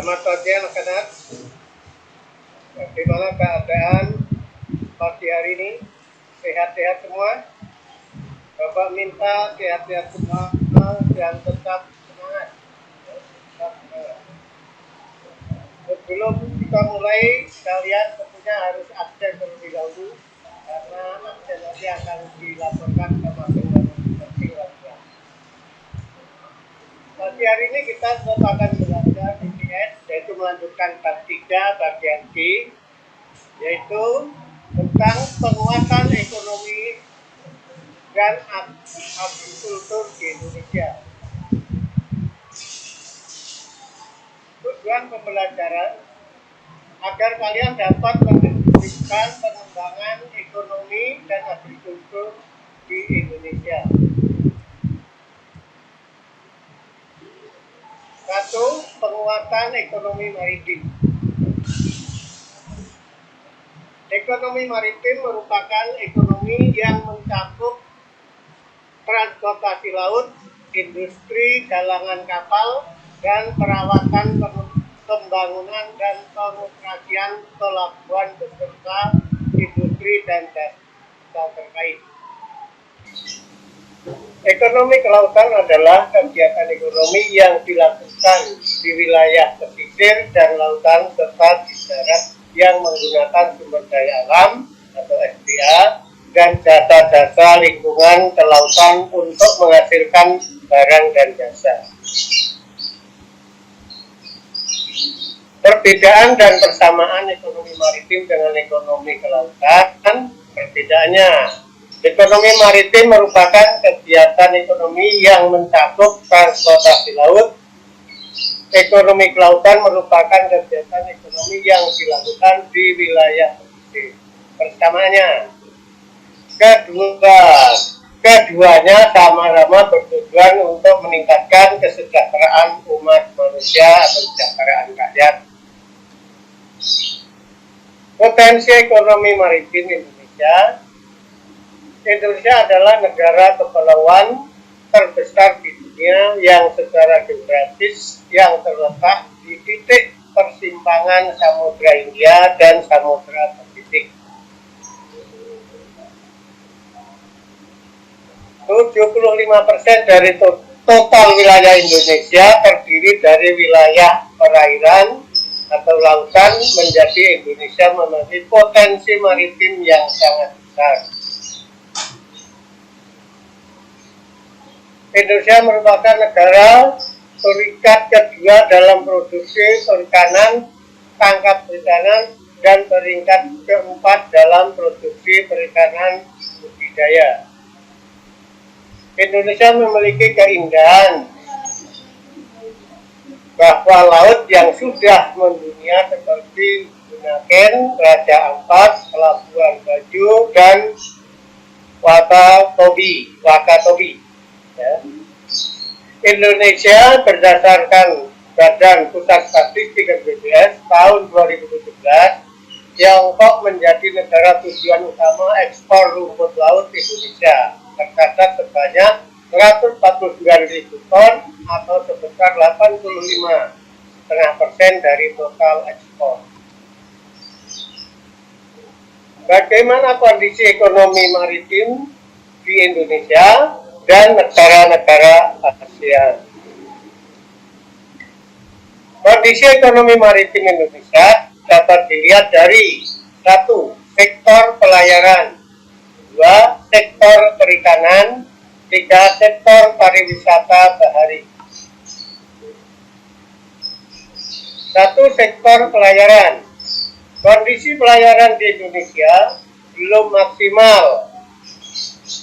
Selamat pagi anak-anak. Bagaimana keadaan pagi hari ini? Sehat-sehat semua? Bapak minta sehat-sehat semua dan tetap semangat. Sebelum kita mulai, kalian tentunya harus absen terlebih dahulu karena absen nanti akan dilaporkan ke masing-masing latihan. Pagi hari ini kita tetap akan belajar IPS, yaitu melanjutkan bab 3 bagian B, yaitu tentang penguatan ekonomi dan agrikultur di Indonesia. Tujuan pembelajaran agar kalian dapat mendeskripsikan pengembangan ekonomi dan agrikultur di Indonesia. 1. Penguatan ekonomi maritim. Ekonomi maritim merupakan ekonomi yang mencakup transportasi laut, industri galangan kapal, dan perawatan pembangunan dan pengoperasian pelabuhan beserta industri dan jasa terkait. Ekonomi kelautan adalah kegiatan ekonomi yang dilakukan di wilayah pesisir dan lautan serta di darat yang menggunakan sumber daya alam atau SDA dan jasa-jasa lingkungan kelautan untuk menghasilkan barang dan jasa. Perbedaan dan persamaan ekonomi maritim dengan ekonomi kelautan. Perbedaannya, ekonomi maritim merupakan kegiatan ekonomi yang mencakup transportasi laut. Ekonomi kelautan merupakan kegiatan ekonomi yang dilakukan di wilayah pesisir. Persamaannya, keduanya sama-sama bertujuan untuk meningkatkan kesejahteraan umat manusia atau kesejahteraan rakyat. Potensi ekonomi maritim Indonesia. Indonesia adalah negara kepulauan terbesar di dunia yang secara geografis yang terletak di titik persimpangan Samudra Hindia dan Samudra Pasifik. 75% dari total wilayah Indonesia terdiri dari wilayah perairan atau lautan, menjadi Indonesia memiliki potensi maritim yang sangat besar. Indonesia merupakan negara terikat kedua dalam produksi perikanan, tangkap perikanan, dan peringkat keempat dalam produksi perikanan budidaya. Indonesia memiliki keindahan bahwa laut yang sudah mendunia seperti Bunaken, Raja Ampat, Pelabuhan Bajo, dan Wakatobi. Ya. Indonesia berdasarkan Badan Pusat Statistik BPS tahun 2017, Tiongkok menjadi negara tujuan utama ekspor rumput laut Indonesia, tercatat sebanyak 149.000 ton atau sebesar 85,5% dari total ekspor. Bagaimana kondisi ekonomi maritim di Indonesia dan negara-negara ASEAN? Kondisi ekonomi maritim Indonesia dapat dilihat dari 1. Sektor pelayaran, 2. Sektor perikanan, 3. Sektor pariwisata bahari. 1. Sektor pelayaran. Kondisi pelayaran di Indonesia belum maksimal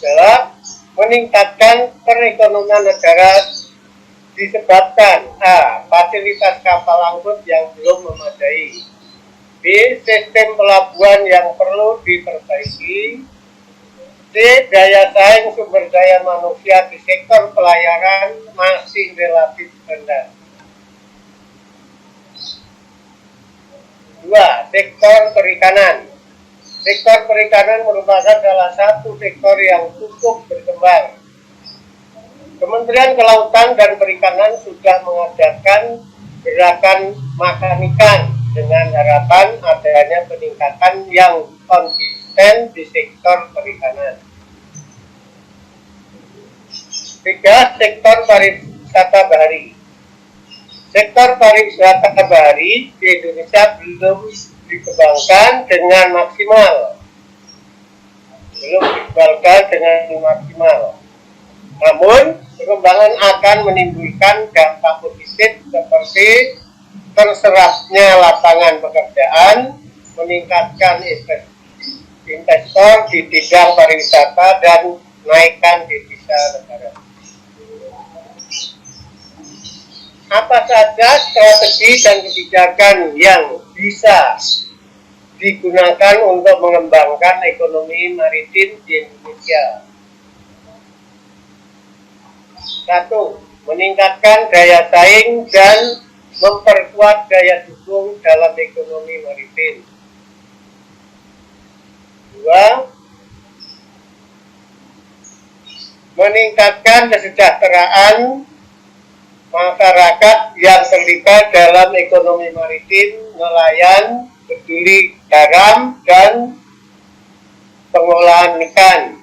dalam meningkatkan perekonomian negara disebabkan A. Fasilitas kapal angkut yang belum memadai, B. Sistem pelabuhan yang perlu diperbaiki, C. Daya saing sumber daya manusia di sektor pelayaran masih relatif rendah. 2. Sektor perikanan. Sektor perikanan merupakan salah satu sektor yang cukup berkembang. Kementerian Kelautan dan Perikanan sudah mengadakan gerakan makan ikan dengan harapan adanya peningkatan yang konsisten di sektor perikanan. 3. Sektor pariwisata bahari. Sektor pariwisata bahari di Indonesia belum dikembangkan dengan maksimal. Namun, pengembangan akan menimbulkan dampak positif seperti terserapnya lapangan pekerjaan, meningkatkan investor di bidang pariwisata, dan naikkan devisa negara. Apa saja strategi dan kebijakan yang bisa digunakan untuk mengembangkan ekonomi maritim di Indonesia? 1. Meningkatkan daya saing dan memperkuat daya dukung dalam ekonomi maritim. 2. Meningkatkan kesejahteraan masyarakat yang terlibat dalam ekonomi maritim, nelayan, peduli garam, dan pengolahan ikan.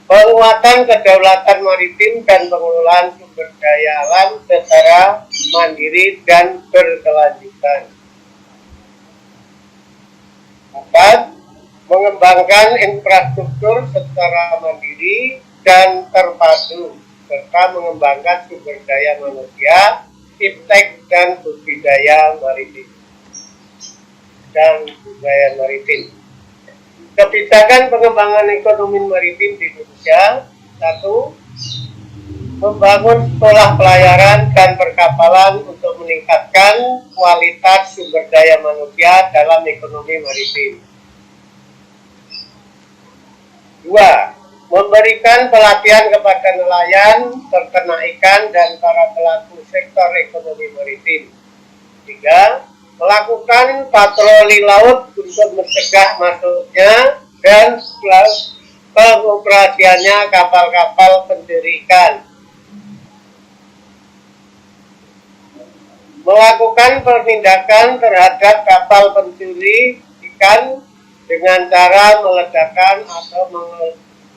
Penguatan kedaulatan maritim dan pengelolaan sumber daya alam secara mandiri dan berkelanjutan. 4. Mengembangkan infrastruktur secara mandiri dan terpadu, serta mengembangkan sumber daya manusia, iptek, dan budaya maritim. Kebijakan pengembangan ekonomi maritim di Indonesia. 1. Membangun sekolah pelayaran dan perkapalan untuk meningkatkan kualitas sumber daya manusia dalam ekonomi maritim. 2. Memberikan pelatihan kepada nelayan, peternak ikan, dan para pelaku sektor ekonomi maritim. 3. Melakukan patroli laut untuk mencegah masuknya dan pengoperasiannya kapal-kapal pencuri ikan. Melakukan penindakan terhadap kapal pencuri ikan dengan cara meledakkan atau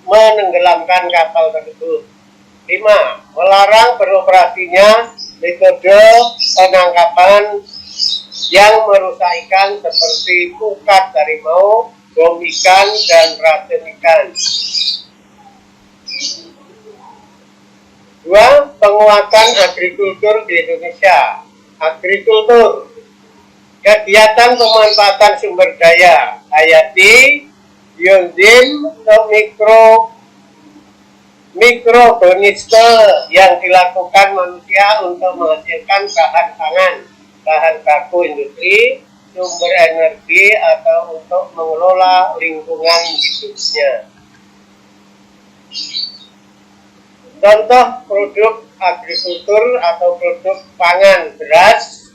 menenggelamkan kapal tersebut. 5. Melarang beroperasinya metode penangkapan yang merusak ikan seperti pukat harimau, bom ikan, dan racun ikan. 2. Penguatan agrikultur di Indonesia. Agrikultur, kegiatan pemanfaatan sumber daya hayati, biozim, mikroorganisme yang dilakukan manusia untuk menghasilkan bahan pangan, bahan baku industri, sumber energi, atau untuk mengelola lingkungan hidupnya. Contoh produk agrikultur atau produk pangan: beras,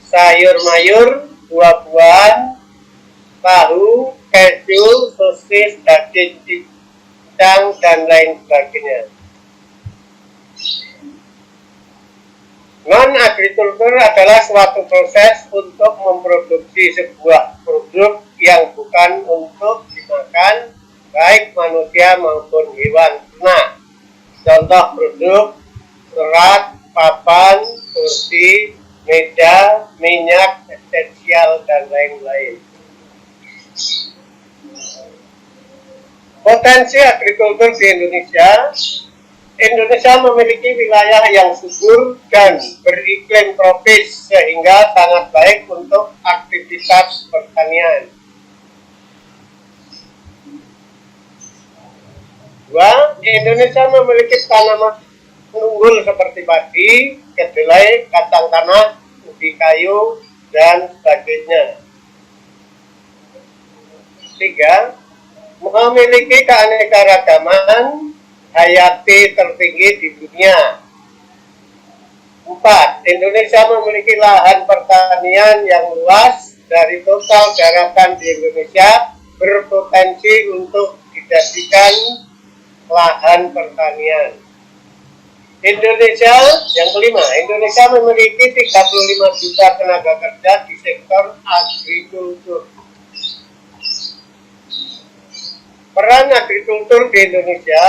sayur mayur, buah-buahan, tahu, keju, sosis, daging cincang, dan lain sebagainya. Non-agrikultur adalah suatu proses untuk memproduksi sebuah produk yang bukan untuk dimakan, baik manusia maupun hewan ternak. Contoh produk: serat, papan, kursi, meja, minyak esensial, dan lain-lain. Potensi agrikultur di Indonesia. Indonesia memiliki wilayah yang subur dan beriklim tropis sehingga sangat baik untuk aktivitas pertanian. 2. Indonesia memiliki tanaman unggul seperti padi, kedelai, kacang tanah, ubi kayu, dan sebagainya. 3. Memiliki keanekaragaman hayati tertinggi di dunia. 4. Indonesia memiliki lahan pertanian yang luas. Dari total daratan di Indonesia berpotensi untuk dijadikan lahan pertanian. Indonesia, yang kelima, Indonesia memiliki 35 juta tenaga kerja di sektor agrikultur. Peran agrikultur di Indonesia: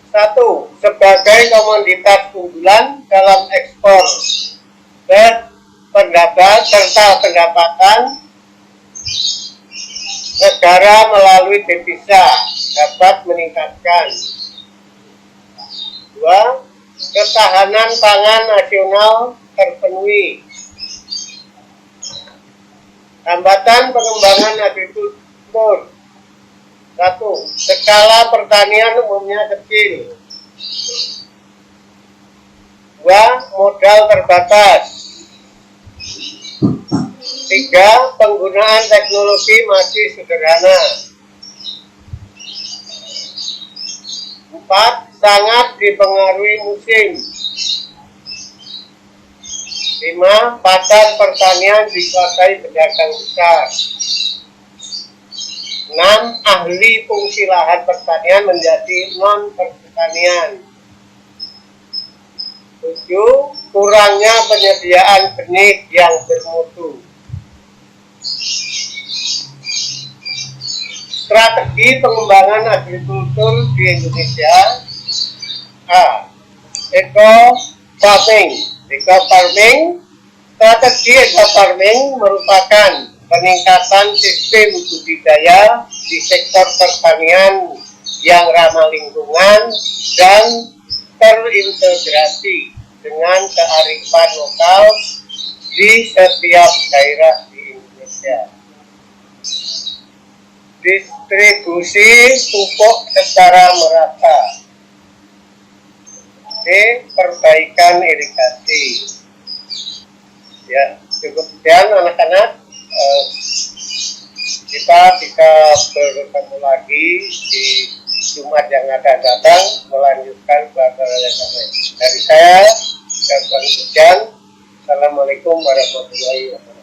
1. Sebagai komoditas unggulan dalam ekspor dan pendapatan negara melalui devisa dapat meningkatkan. 2. Ketahanan pangan nasional terpenuhi. Hambatan pengembangan agrikultur: 1. Skala pertanian umumnya kecil. 2. Modal terbatas. 3. Penggunaan teknologi masih sederhana. 4. Sangat dipengaruhi musim. 5. Pasar pertanian dikuasai pedagang besar. 6. Ahli fungsi lahan pertanian menjadi non-pertanian. 7. Kurangnya penyediaan benih yang bermutu. Strategi pengembangan agrikultur di Indonesia: A. Eco farming. Strategi eco farming merupakan peningkatan sistem budidaya di sektor pertanian yang ramah lingkungan dan terintegrasi dengan kearifan lokal di setiap daerah di Indonesia. Distribusi pupuk secara merata. D. Perbaikan irigasi. Ya, cukup sekian anak-anak. Kita bisa bertemu lagi di Jumat yang akan datang melanjutkan pelajaran yang lain. Dari saya, Assalamualaikum warahmatullahi wabarakatuh.